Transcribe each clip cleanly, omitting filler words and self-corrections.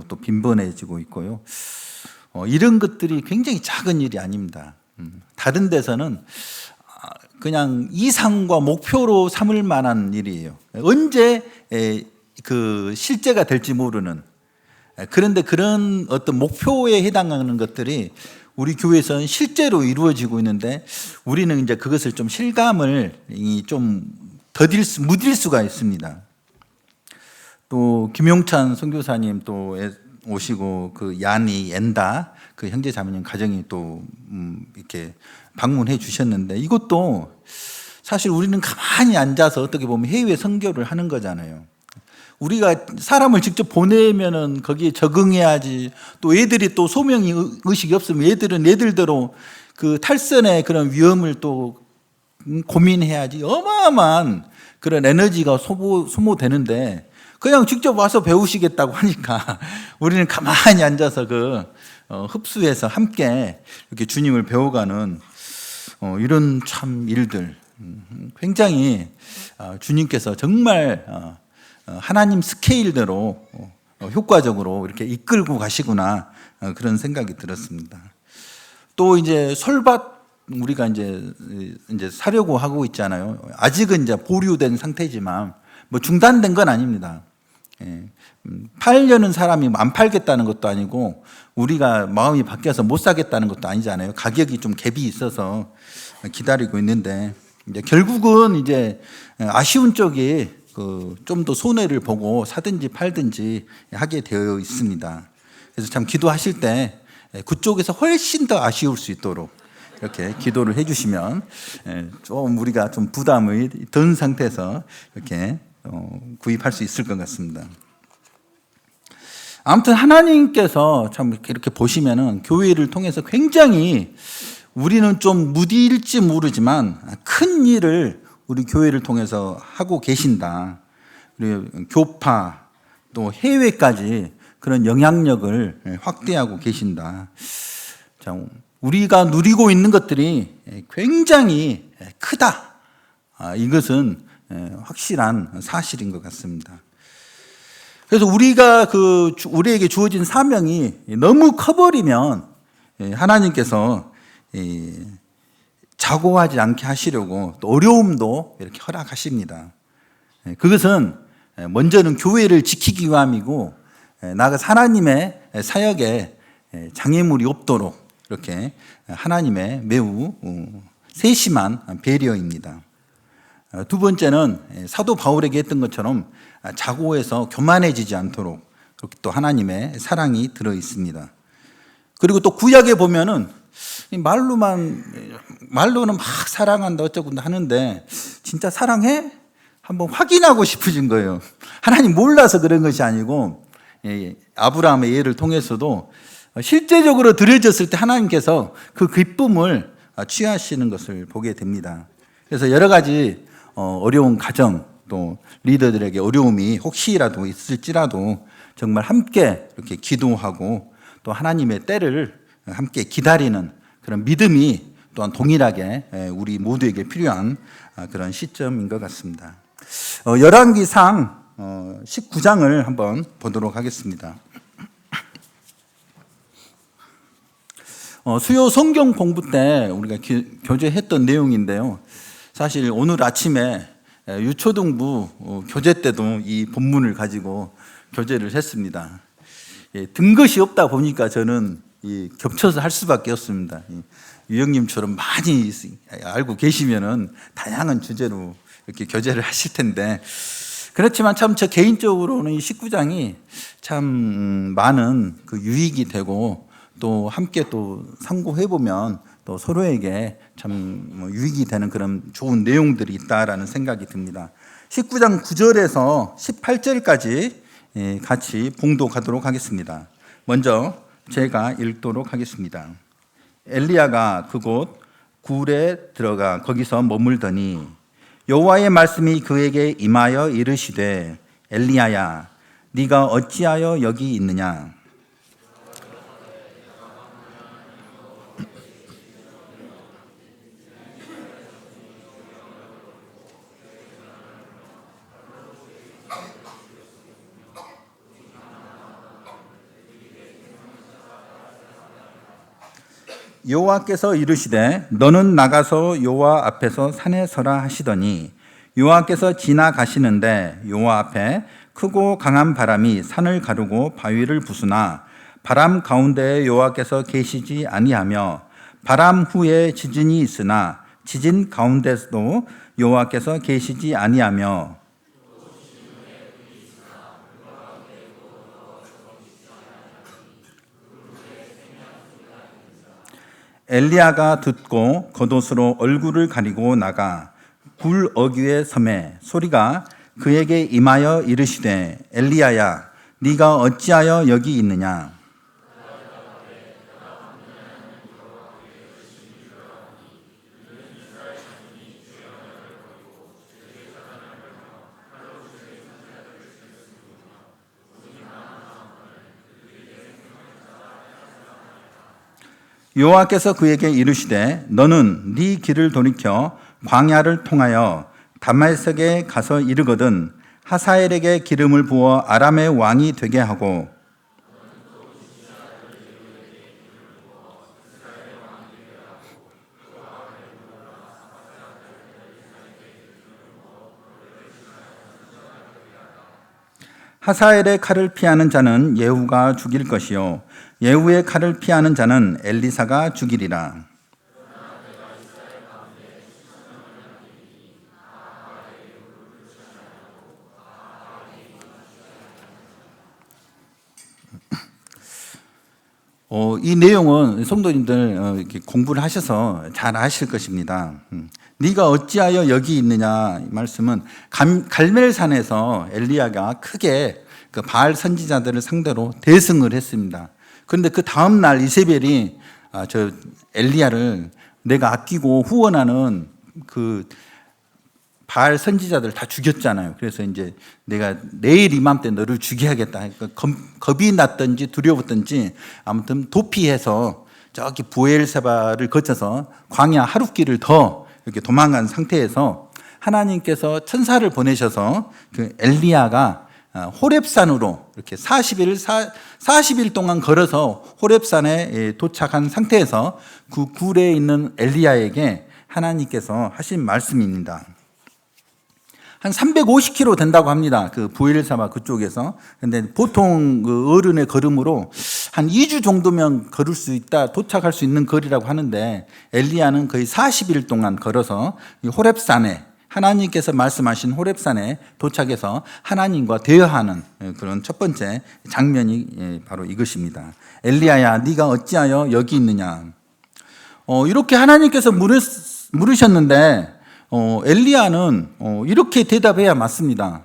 방식으로 또 빈번해지고 있고요. 이런 것들이 굉장히 작은 일이 아닙니다. 다른 데서는 그냥 이상과 목표로 삼을 만한 일이에요. 언제 그 실제가 될지 모르는. 그런데 그런 어떤 목표에 해당하는 것들이 우리 교회에서는 실제로 이루어지고 있는데 우리는 이제 그것을 좀 실감을 좀 무딜 수가 있습니다. 또 김용찬 선교사님 또 오시고 그 야니 엔다 그 형제 자매님 가정이 또 이렇게 방문해 주셨는데 이것도 사실 우리는 가만히 앉아서 어떻게 보면 해외 선교를 하는 거잖아요. 우리가 사람을 직접 보내면은 거기에 적응해야지. 또 애들이 또 소명 의식이 없으면 애들은 애들대로 그 탈선의 그런 위험을 또 고민해야지. 어마어마한 그런 에너지가 소모되는데 그냥 직접 와서 배우시겠다고 하니까 우리는 가만히 앉아서 흡수해서 함께 이렇게 주님을 배워가는 이런 참 일들 굉장히 주님께서 정말 하나님 스케일대로 효과적으로 이렇게 이끌고 가시구나 그런 생각이 들었습니다. 또 이제 설밭 우리가 이제 사려고 하고 있잖아요. 아직은 이제 보류된 상태지만 뭐 중단된 건 아닙니다. 팔려는 사람이 안 팔겠다는 것도 아니고 우리가 마음이 바뀌어서 못 사겠다는 것도 아니잖아요. 가격이 좀 갭이 있어서 기다리고 있는데 이제 결국은 이제 아쉬운 쪽이 좀 더 손해를 보고 사든지 팔든지 하게 되어 있습니다. 그래서 참 기도하실 때 그쪽에서 훨씬 더 아쉬울 수 있도록 이렇게 기도를 해주시면 좀 우리가 좀 부담이 든 상태에서 이렇게 구입할 수 있을 것 같습니다. 아무튼 하나님께서 참 이렇게 보시면은 교회를 통해서 굉장히 우리는 좀 무디일지 모르지만 큰 일을 우리 교회를 통해서 하고 계신다. 그리고 교파 또 해외까지 그런 영향력을 확대하고 계신다. 자, 우리가 누리고 있는 것들이 굉장히 크다. 이것은 확실한 사실인 것 같습니다. 그래서 우리에게 주어진 사명이 너무 커버리면 하나님께서 자고하지 않게 하시려고 또 어려움도 이렇게 허락하십니다. 그것은 먼저는 교회를 지키기 위함이고 나아가서 하나님의 사역에 장애물이 없도록 이렇게 하나님의 매우 세심한 배려입니다. 두 번째는 사도 바울에게 했던 것처럼 자고해서 교만해지지 않도록 그렇게 또 하나님의 사랑이 들어 있습니다. 그리고 또 구약에 보면은 말로는 막 사랑한다 어쩌고 하는데 진짜 사랑해? 한번 확인하고 싶어진 거예요. 하나님 몰라서 그런 것이 아니고 아브라함의 예를 통해서도 실제적으로 드려졌을 때 하나님께서 그 기쁨을 취하시는 것을 보게 됩니다. 그래서 여러 가지 어려운 가정 또 리더들에게 어려움이 혹시라도 있을지라도 정말 함께 이렇게 기도하고 또 하나님의 때를 함께 기다리는 그런 믿음이 또한 동일하게 우리 모두에게 필요한 그런 시점인 것 같습니다. 열왕기상 19장을 한번 보도록 하겠습니다. 수요 성경 공부 때 우리가 교제했던 내용인데요. 사실 오늘 아침에 유초등부 교제 때도 이 본문을 가지고 교제를 했습니다. 든 것이 없다 보니까 저는 겹쳐서 할 수밖에 없습니다. 유영님처럼 많이 알고 계시면은 다양한 주제로 이렇게 교제를 하실 텐데 그렇지만 참 저 개인적으로는 이 19장이 참 많은 그 유익이 되고 또 함께 또 상고해 보면 또 서로에게 참 유익이 되는 그런 좋은 내용들이 있다라는 생각이 듭니다. 19장 9절에서 18절까지 같이 봉독하도록 하겠습니다. 먼저 제가 읽도록 하겠습니다. 엘리야가 그곳 굴에 들어가 거기서 머물더니 여호와의 말씀이 그에게 임하여 이르시되 엘리야야 네가 어찌하여 여기 있느냐. 여호와께서 이르시되 너는 나가서 여호와 앞에서 산에 서라 하시더니 여호와께서 지나가시는데 여호와 앞에 크고 강한 바람이 산을 가르고 바위를 부수나 바람 가운데에 여호와께서 계시지 아니하며 바람 후에 지진이 있으나 지진 가운데서도 여호와께서 계시지 아니하며 엘리야가 듣고 겉옷으로 얼굴을 가리고 나가 굴 어귀에 섬에 소리가 그에게 임하여 이르시되 엘리야야 네가 어찌하여 여기 있느냐. 여호와께서 그에게 이르시되 너는 네 길을 돌이켜 광야를 통하여 다메섹에 가서 이르거든 하사엘에게 기름을 부어 아람의 왕이 되게 하고 하사엘의 칼을 피하는 자는 예후가 죽일 것이요 예후의 칼을 피하는 자는 엘리사가 죽이리라. 이 내용은 성도님들 이렇게 공부를 하셔서 잘 아실 것입니다. 네가 어찌하여 여기 있느냐 이 말씀은 갈멜산에서 엘리야가 크게 그 바알 선지자들을 상대로 대승을 했습니다. 그런데 그 다음 날 이세벨이 저 엘리야를 내가 아끼고 후원하는 그 바알 선지자들 다 죽였잖아요. 그래서 이제 내가 내일 이맘때 너를 죽여야겠다. 그러니까 겁이 났든지 두려웠든지 아무튼 도피해서 저기 부엘세바를 거쳐서 광야 하룻길을 더 이렇게 도망간 상태에서 하나님께서 천사를 보내셔서 그 엘리야가 호렙산으로 이렇게 40일 동안 걸어서 호렙산에 도착한 상태에서 그 굴에 있는 엘리야에게 하나님께서 하신 말씀입니다. 한 350km 된다고 합니다. 그 부엘사바 그쪽에서. 근데 보통 그 어른의 걸음으로 한 2주 정도면 걸을 수 있다, 도착할 수 있는 거리라고 하는데 엘리야는 거의 40일 동안 걸어서 이 호렙산에 하나님께서 말씀하신 호렙산에 도착해서 하나님과 대화하는 그런 첫 번째 장면이 바로 이것입니다. 엘리야야, 네가 어찌하여 여기 있느냐. 이렇게 하나님께서 물으셨는데 엘리야는 이렇게 대답해야 맞습니다.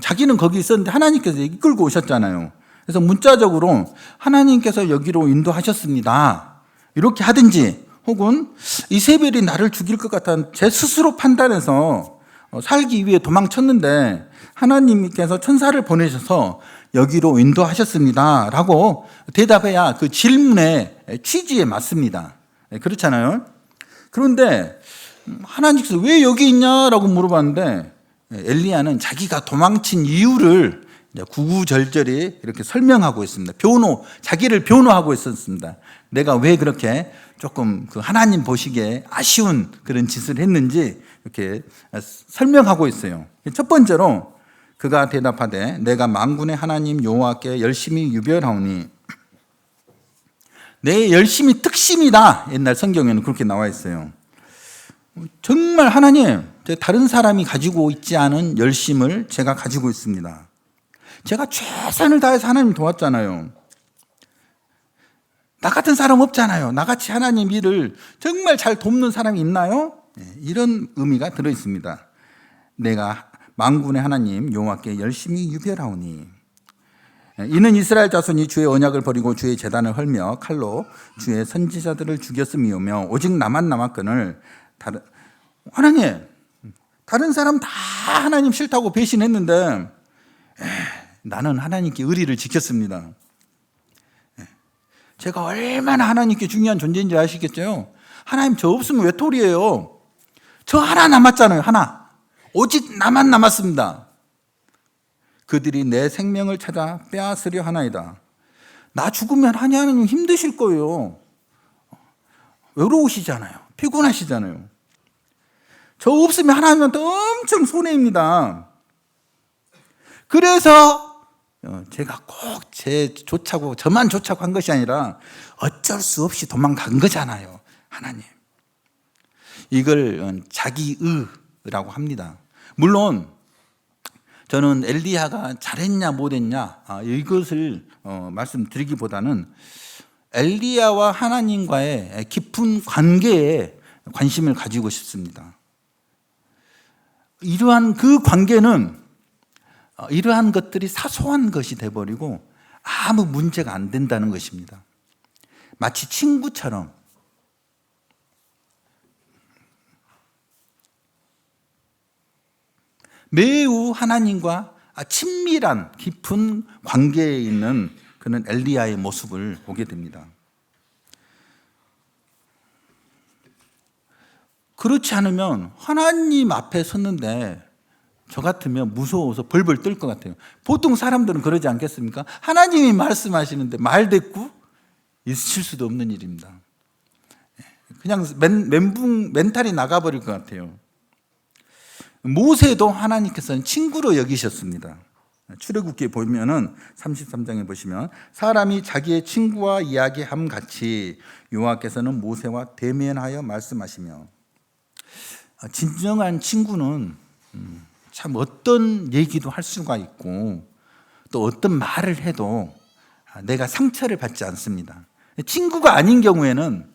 자기는 거기 있었는데 하나님께서 이끌고 오셨잖아요. 그래서 문자적으로 하나님께서 여기로 인도하셨습니다. 이렇게 하든지 혹은 이세벨이 나를 죽일 것 같다는 제 스스로 판단해서 살기 위해 도망쳤는데 하나님께서 천사를 보내셔서 여기로 인도하셨습니다. 라고 대답해야 그 질문의 취지에 맞습니다. 그렇잖아요. 그런데 하나님께서 왜 여기 있냐라고 물어봤는데 엘리야는 자기가 도망친 이유를 구구절절히 이렇게 설명하고 있습니다. 자기를 변호하고 있었습니다. 내가 왜 그렇게 조금 그 하나님 보시기에 아쉬운 그런 짓을 했는지 이렇게 설명하고 있어요. 첫 번째로 그가 대답하되 내가 만군의 하나님 여호와께 열심히 유별하오니 내 열심이 특심이다. 옛날 성경에는 그렇게 나와 있어요. 정말 하나님, 다른 사람이 가지고 있지 않은 열심을 제가 가지고 있습니다. 제가 최선을 다해서 하나님 도왔잖아요. 나 같은 사람 없잖아요. 나같이 하나님 일을 정말 잘 돕는 사람이 있나요? 이런 의미가 들어 있습니다. 내가 만군의 하나님 여호와께 열심히 유별하오니 이는 이스라엘 자손이 주의 언약을 버리고 주의 제단을 헐며 칼로 주의 선지자들을 죽였음이오며 오직 나만 남았거늘 하나님, 다른 사람 다 하나님 싫다고 배신했는데 나는 하나님께 의리를 지켰습니다. 제가 얼마나 하나님께 중요한 존재인지 아시겠죠? 하나님 저 없으면 외톨이에요. 저 하나 남았잖아요. 하나. 오직 나만 남았습니다. 그들이 내 생명을 찾아 빼앗으려 하나이다. 나 죽으면 하나님 힘드실 거예요. 외로우시잖아요. 피곤하시잖아요. 저 없으면 하나님한테 엄청 손해입니다. 그래서 제가 꼭 저만 좋자고 한 것이 아니라 어쩔 수 없이 도망간 거잖아요. 하나님. 이걸 자기의라고 합니다. 물론 저는 엘리야가 잘했냐 못했냐 이것을 말씀드리기보다는 엘리야와 하나님과의 깊은 관계에 관심을 가지고 싶습니다. 이러한 그 관계는 이러한 것들이 사소한 것이 돼버리고 아무 문제가 안 된다는 것입니다. 마치 친구처럼 매우 하나님과 친밀한 깊은 관계에 있는 그는 엘리야의 모습을 보게 됩니다. 그렇지 않으면 하나님 앞에 섰는데 저 같으면 무서워서 벌벌 떨 것 같아요. 보통 사람들은 그러지 않겠습니까? 하나님이 말씀하시는데 말대꾸 있을 수도 없는 일입니다. 그냥 멘탈이 나가버릴 것 같아요. 모세도 하나님께서는 친구로 여기셨습니다. 출애굽기에 보면은 33장에 보시면 사람이 자기의 친구와 이야기함 같이 여호와께서는 모세와 대면하여 말씀하시며, 진정한 친구는 참 어떤 얘기도 할 수가 있고 또 어떤 말을 해도 내가 상처를 받지 않습니다. 친구가 아닌 경우에는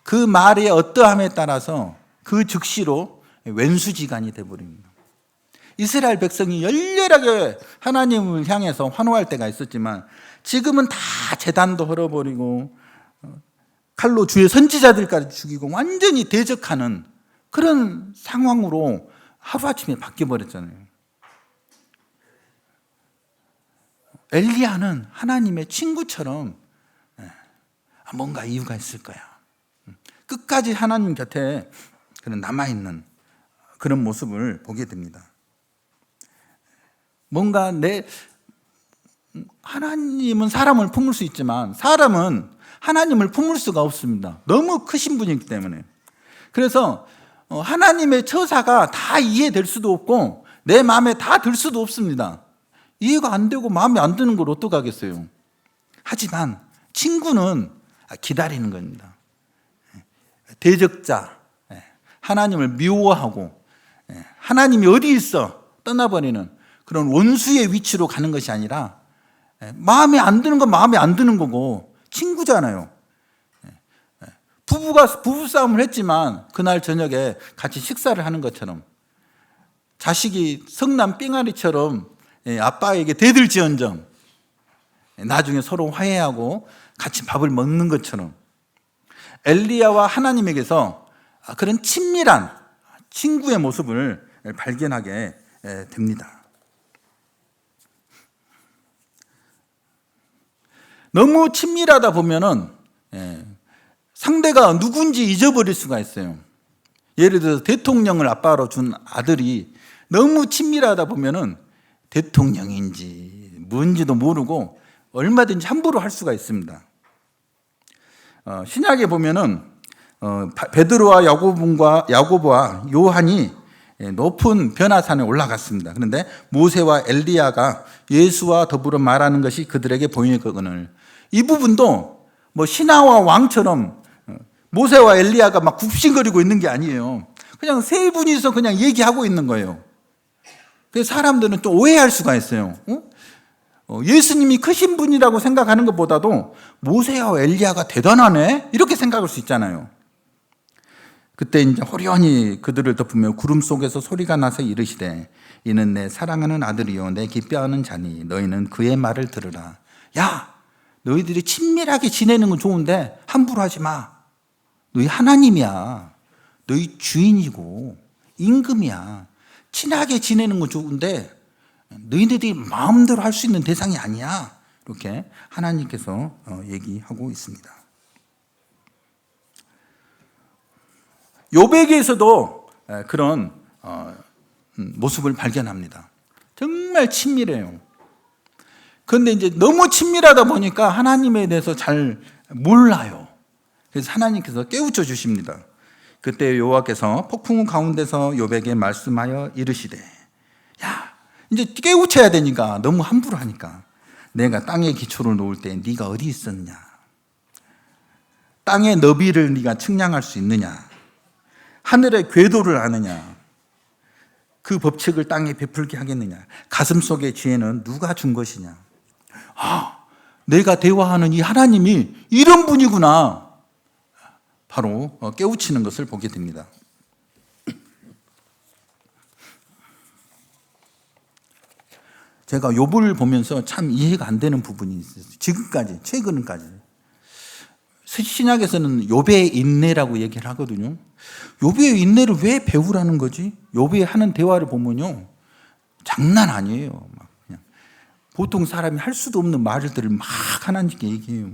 그 말의 어떠함에 따라서 그 즉시로 왼수지간이 되어버립니다. 이스라엘 백성이 열렬하게 하나님을 향해서 환호할 때가 있었지만 지금은 다 제단도 헐어버리고 칼로 주의 선지자들까지 죽이고 완전히 대적하는 그런 상황으로 하루아침에 바뀌어버렸잖아요. 엘리야는 하나님의 친구처럼 뭔가 이유가 있을 거야. 끝까지 하나님 곁에 그런 남아있는 그런 모습을 보게 됩니다. 뭔가 하나님은 사람을 품을 수 있지만 사람은 하나님을 품을 수가 없습니다. 너무 크신 분이기 때문에. 그래서 하나님의 처사가 다 이해될 수도 없고 내 마음에 다 들 수도 없습니다. 이해가 안 되고 마음에 안 드는 걸 어떡하겠어요. 하지만 친구는 기다리는 겁니다. 대적자, 하나님을 미워하고 하나님이 어디 있어 떠나버리는 그런 원수의 위치로 가는 것이 아니라 마음에 안 드는 건 마음에 안 드는 거고 친구잖아요. 부부가 부부싸움을 했지만 그날 저녁에 같이 식사를 하는 것처럼 자식이 성난 삥아리처럼 아빠에게 대들지언정 나중에 서로 화해하고 같이 밥을 먹는 것처럼 엘리야와 하나님에게서 그런 친밀한 친구의 모습을 발견하게 됩니다. 너무 친밀하다 보면은 상대가 누군지 잊어버릴 수가 있어요. 예를 들어서 대통령을 아빠로 준 아들이 너무 친밀하다 보면은 대통령인지 뭔지도 모르고 얼마든지 함부로 할 수가 있습니다. 신약에 보면은 베드로와 야고보와 요한이 높은 변화산에 올라갔습니다. 그런데 모세와 엘리야가 예수와 더불어 말하는 것이 그들에게 보이거늘, 이 부분도 뭐 신하와 왕처럼 모세와 엘리야가 막 굽신거리고 있는 게 아니에요. 그냥 세 분이서 그냥 얘기하고 있는 거예요. 그래서 사람들은 또 오해할 수가 있어요. 예수님이 크신 분이라고 생각하는 것보다도 모세와 엘리야가 대단하네 이렇게 생각할 수 있잖아요. 그때 이제 호련히 그들을 덮으며 구름 속에서 소리가 나서 이르시되 이는 내 사랑하는 아들이요 내 기뻐하는 자니 너희는 그의 말을 들으라. 야, 너희들이 친밀하게 지내는 건 좋은데 함부로 하지 마. 너희 하나님이야. 너희 주인이고 임금이야. 친하게 지내는 건 좋은데 너희들이 마음대로 할 수 있는 대상이 아니야. 이렇게 하나님께서 얘기하고 있습니다. 욥에게서도 그런 모습을 발견합니다. 정말 친밀해요. 그런데 이제 너무 친밀하다 보니까 하나님에 대해서 잘 몰라요. 그래서 하나님께서 깨우쳐 주십니다. 그때 여호와께서 폭풍 가운데서 욥에게 말씀하여 이르시되, 야, 이제 깨우쳐야 되니까 너무 함부로 하니까, 내가 땅에 기초를 놓을 때 네가 어디 있었느냐? 땅의 너비를 네가 측량할 수 있느냐? 하늘의 궤도를 아느냐? 그 법칙을 땅에 베풀게 하겠느냐? 가슴 속의 지혜는 누가 준 것이냐? 내가 대화하는 이 하나님이 이런 분이구나. 바로 깨우치는 것을 보게 됩니다. 제가 욥을 보면서 참 이해가 안 되는 부분이 있어요. 지금까지, 최근까지. 신약에서는 욥의 인내라고 얘기를 하거든요. 욥의 인내를 왜 배우라는 거지? 욥이 하는 대화를 보면요, 장난 아니에요. 막 그냥 보통 사람이 할 수도 없는 말들을 막 하나님께 얘기해요.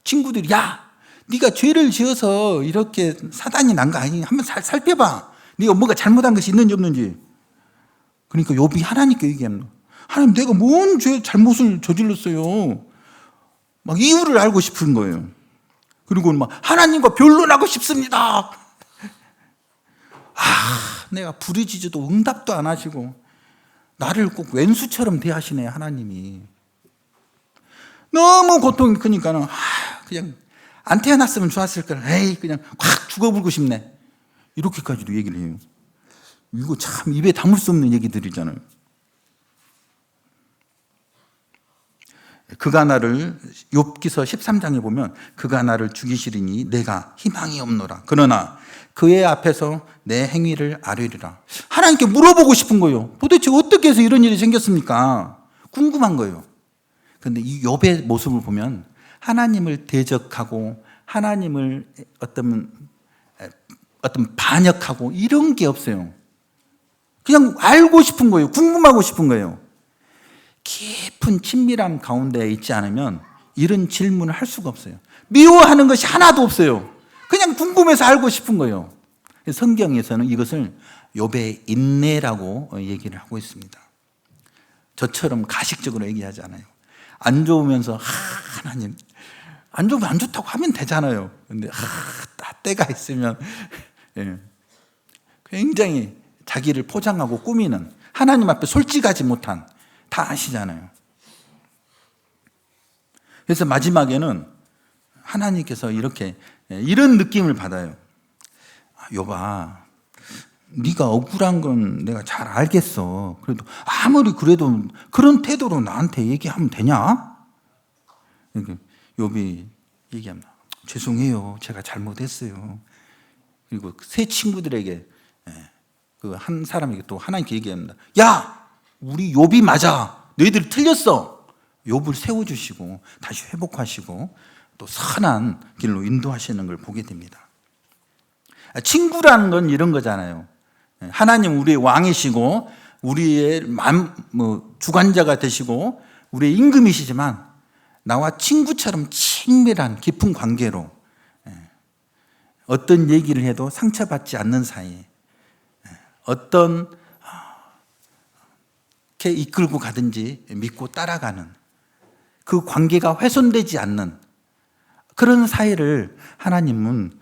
친구들이, 야, 네가 죄를 지어서 이렇게 사단이 난 거 아니니? 한번 살펴봐. 네가 뭔가 잘못한 것이 있는지 없는지. 그러니까 욥이 하나님께 얘기합니다. 하나님, 내가 뭔 잘못을 저질렀어요? 막 이유를 알고 싶은 거예요. 그리고 막 하나님과 변론하고 싶습니다. 내가 부르짖어도 응답도 안 하시고 나를 꼭 왼수처럼 대하시네, 하나님이. 너무 고통이 크니까는 그냥 안 태어났으면 좋았을 거라. 에이, 그냥 확 죽어버리고 싶네. 이렇게까지도 얘기를 해요. 이거 참 입에 담을 수 없는 얘기들이잖아요. 그가 나를, 욥기서 13장에 보면 그가 나를 죽이시리니 내가 희망이 없노라. 그러나 그의 앞에서 내 행위를 아뢰리라. 하나님께 물어보고 싶은 거예요. 도대체 어떻게 해서 이런 일이 생겼습니까? 궁금한 거예요. 그런데 이 욥의 모습을 보면 하나님을 대적하고 하나님을 어떤 반역하고 이런 게 없어요. 그냥 알고 싶은 거예요. 궁금하고 싶은 거예요. 깊은 친밀함 가운데 있지 않으면 이런 질문을 할 수가 없어요. 미워하는 것이 하나도 없어요. 그냥 궁금해서 알고 싶은 거예요. 성경에서는 이것을 욥의 인내라고 얘기를 하고 있습니다. 저처럼 가식적으로 얘기하지 않아요. 안 좋으면서 하나님, 안 좋으면 안 좋다고 하면 되잖아요. 근데 때가 있으면 굉장히 자기를 포장하고 꾸미는, 하나님 앞에 솔직하지 못한, 다 아시잖아요. 그래서 마지막에는 하나님께서 이런 느낌을 받아요. 욥아, 네가 억울한 건 내가 잘 알겠어. 그래도 아무리 그래도 그런 태도로 나한테 얘기하면 되냐? 욥이 얘기합니다. 죄송해요, 제가 잘못했어요. 그리고 세 친구들에게, 그 한 사람에게 또 하나님께 얘기합니다. 야, 우리 욥이 맞아. 너희들 틀렸어. 욥을 세워주시고 다시 회복하시고 또 선한 길로 인도하시는 걸 보게 됩니다. 친구라는 건 이런 거잖아요. 하나님 우리의 왕이시고 우리의 주관자가 되시고 우리의 임금이시지만 나와 친구처럼 친밀한 깊은 관계로 어떤 얘기를 해도 상처받지 않는 사이에 어떤 이렇게 이끌고 가든지 믿고 따라가는 그 관계가 훼손되지 않는 그런 사이를 하나님은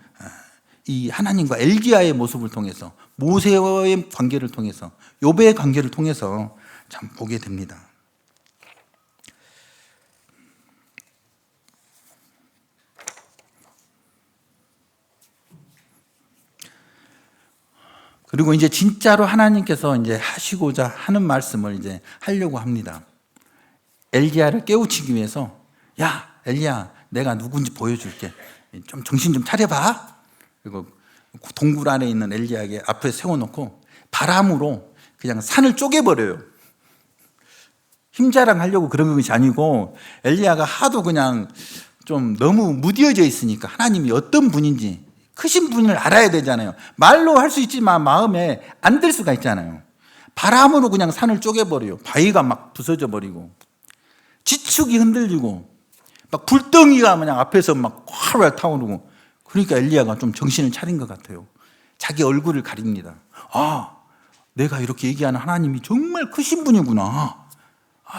이 하나님과 엘기야의 모습을 통해서, 모세와의 관계를 통해서, 욥의 관계를 통해서 참 보게 됩니다. 그리고 이제 진짜로 하나님께서 이제 하시고자 하는 말씀을 이제 하려고 합니다. 엘리야를 깨우치기 위해서, 야, 엘리야, 내가 누군지 보여줄게. 좀 정신 좀 차려봐. 그리고 동굴 안에 있는 엘리야에게 앞에 세워놓고 바람으로 그냥 산을 쪼개버려요. 힘자랑하려고 그런 것이 아니고 엘리야가 하도 그냥 좀 너무 무뎌져 있으니까 하나님이 어떤 분인지, 크신 분을 알아야 되잖아요. 말로 할 수 있지만 마음에 안 들 수가 있잖아요. 바람으로 그냥 산을 쪼개버려요. 바위가 막 부서져 버리고 지축이 흔들리고 막 불덩이가 그냥 앞에서 막 활활 타오르고. 그러니까 엘리야가 좀 정신을 차린 것 같아요. 자기 얼굴을 가립니다. 내가 이렇게 얘기하는 하나님이 정말 크신 분이구나.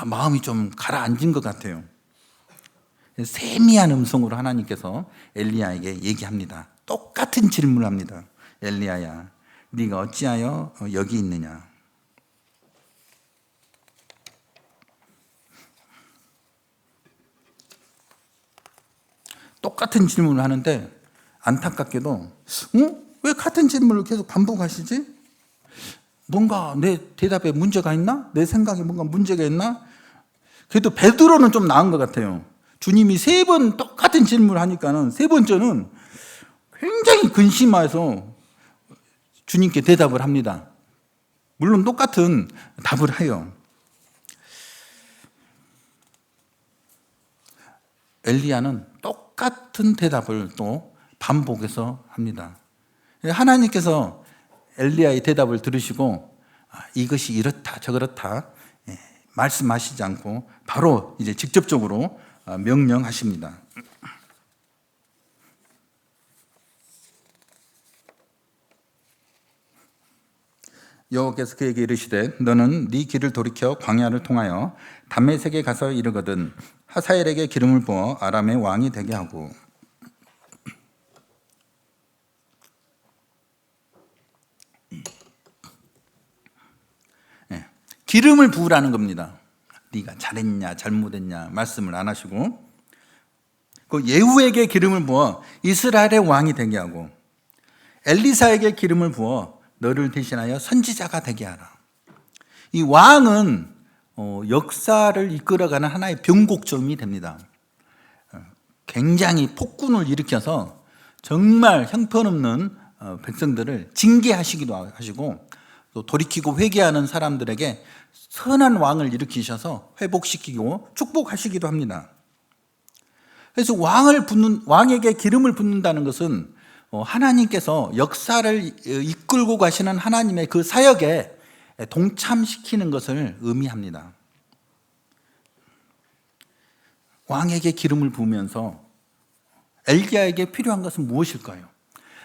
마음이 좀 가라앉은 것 같아요. 세미한 음성으로 하나님께서 엘리야에게 얘기합니다. 똑같은 질문을 합니다. 엘리야야, 네가 어찌하여 여기 있느냐? 똑같은 질문을 하는데 안타깝게도 왜 같은 질문을 계속 반복하시지? 뭔가 내 대답에 문제가 있나? 내 생각에 뭔가 문제가 있나? 그래도 베드로는 좀 나은 것 같아요. 주님이 3번 똑같은 질문을 하니까는 3번째는 굉장히 근심해서 주님께 대답을 합니다. 물론 똑같은 답을 해요. 엘리야는 똑같은 대답을 또 반복해서 합니다. 하나님께서 엘리야의 대답을 들으시고 이것이 이렇다 저렇다 말씀하시지 않고 바로 이제 직접적으로 명령하십니다. 여호와께서 그에게 이르시되 너는 네 길을 돌이켜 광야를 통하여 다메섹에 가서 이르거든 하사엘에게 기름을 부어 아람의 왕이 되게 하고. 기름을 부으라는 겁니다. 네가 잘했냐 잘못했냐 말씀을 안 하시고 그 예후에게 기름을 부어 이스라엘의 왕이 되게 하고 엘리사에게 기름을 부어 너를 대신하여 선지자가 되게 하라. 이 왕은 역사를 이끌어가는 하나의 변곡점이 됩니다. 굉장히 폭군을 일으켜서 정말 형편없는 백성들을 징계하시기도 하시고 또 돌이키고 회개하는 사람들에게 선한 왕을 일으키셔서 회복시키고 축복하시기도 합니다. 그래서 왕에게 기름을 붓는다는 것은 하나님께서 역사를 이끌고 가시는 하나님의 그 사역에 동참시키는 것을 의미합니다. 왕에게 기름을 부으면서 엘리야에게 필요한 것은 무엇일까요?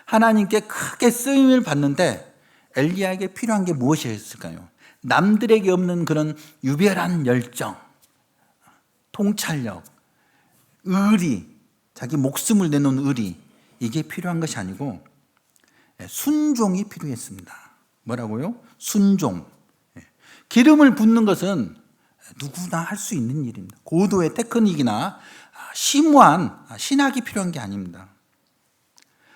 하나님께 크게 쓰임을 받는데 엘리야에게 필요한 게 무엇이었을까요? 남들에게 없는 그런 유별한 열정, 통찰력, 의리, 자기 목숨을 내놓은 의리, 이게 필요한 것이 아니고 순종이 필요했습니다. 뭐라고요? 순종. 기름을 붓는 것은 누구나 할 수 있는 일입니다. 고도의 테크닉이나 심오한 신학이 필요한 게 아닙니다.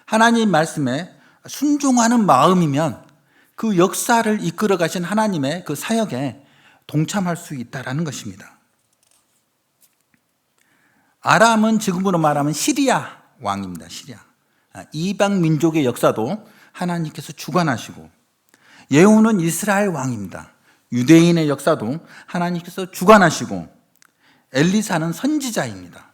하나님 말씀에 순종하는 마음이면 그 역사를 이끌어 가신 하나님의 그 사역에 동참할 수 있다는 것입니다. 아람은 지금으로 말하면 시리아 왕입니다. 시리아. 이방 민족의 역사도 하나님께서 주관하시고 예후는 이스라엘 왕입니다. 유대인의 역사도 하나님께서 주관하시고 엘리사는 선지자입니다.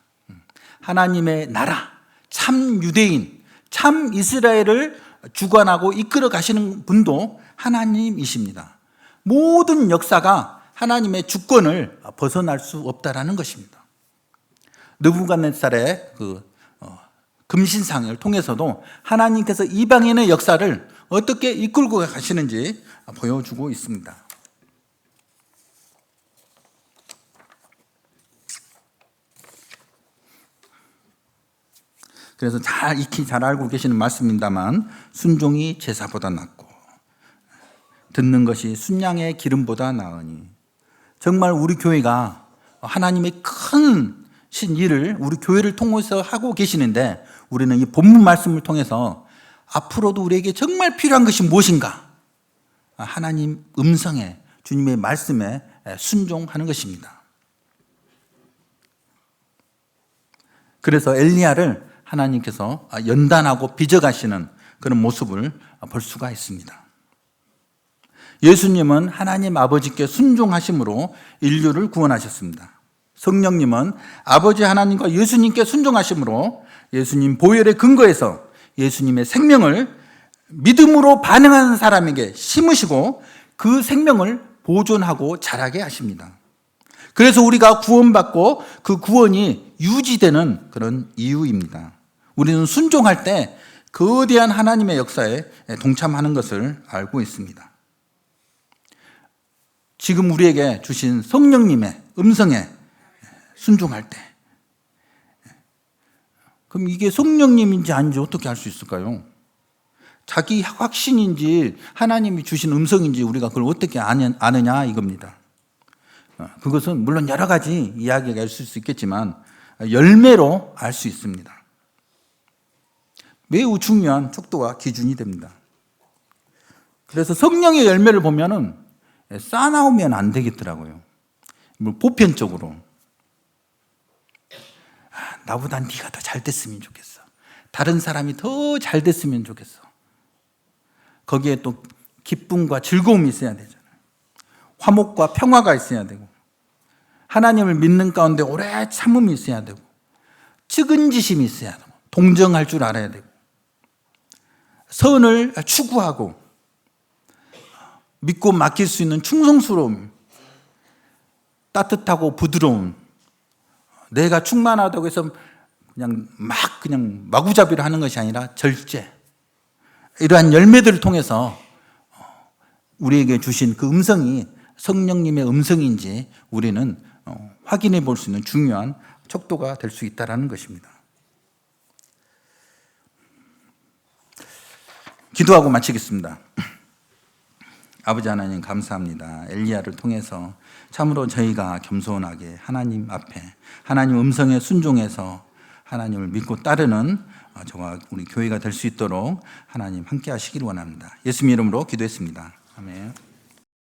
하나님의 나라, 참 유대인, 참 이스라엘을 주관하고 이끌어 가시는 분도 하나님이십니다. 모든 역사가 하나님의 주권을 벗어날 수 없다라는 것입니다. 느부갓네살의 금신상을 통해서도 하나님께서 이방인의 역사를 어떻게 이끌고 가시는지 보여주고 있습니다. 그래서 익히 잘 알고 계시는 말씀입니다만 순종이 제사보다 낫고 듣는 것이 순양의 기름보다 나으니 정말 우리 교회가 하나님의 큰 일을 우리 교회를 통해서 하고 계시는데 우리는 이 본문 말씀을 통해서 앞으로도 우리에게 정말 필요한 것이 무엇인가? 하나님 음성에 주님의 말씀에 순종하는 것입니다. 그래서 엘리야를 하나님께서 연단하고 빚어가시는 그런 모습을 볼 수가 있습니다. 예수님은 하나님 아버지께 순종하심으로 인류를 구원하셨습니다. 성령님은 아버지 하나님과 예수님께 순종하심으로 예수님 보혈의 근거에서 예수님의 생명을 믿음으로 반응하는 사람에게 심으시고 그 생명을 보존하고 자라게 하십니다. 그래서 우리가 구원받고 그 구원이 유지되는 그런 이유입니다. 우리는 순종할 때 거대한 하나님의 역사에 동참하는 것을 알고 있습니다. 지금 우리에게 주신 성령님의 음성에 순종할 때 그럼 이게 성령님인지 아닌지 어떻게 알 수 있을까요? 자기 확신인지 하나님이 주신 음성인지 우리가 그걸 어떻게 아느냐 이겁니다. 그것은 물론 여러 가지 이야기가 있을 수 있겠지만 열매로 알 수 있습니다. 매우 중요한 척도가 기준이 됩니다. 그래서 성령의 열매를 보면은 쌓아나오면 안 되겠더라고요. 보편적으로 나보다 네가 더 잘 됐으면 좋겠어. 다른 사람이 더 잘 됐으면 좋겠어. 거기에 또 기쁨과 즐거움이 있어야 되잖아요. 화목과 평화가 있어야 되고 하나님을 믿는 가운데 오래 참음이 있어야 되고 측은지심이 있어야 되고 동정할 줄 알아야 되고 선을 추구하고 믿고 맡길 수 있는 충성스러움, 따뜻하고 부드러움, 내가 충만하다고 해서 그냥 마구잡이로 하는 것이 아니라 절제, 이러한 열매들을 통해서 우리에게 주신 그 음성이 성령님의 음성인지 우리는 확인해 볼 수 있는 중요한 척도가 될 수 있다는 것입니다. 기도하고 마치겠습니다. 아버지 하나님 감사합니다. 엘리야를 통해서 참으로 저희가 겸손하게 하나님 앞에 하나님 음성에 순종해서 하나님을 믿고 따르는 저와 우리 교회가 될 수 있도록 하나님 함께 하시기를 원합니다. 예수님 이름으로 기도했습니다. 아멘.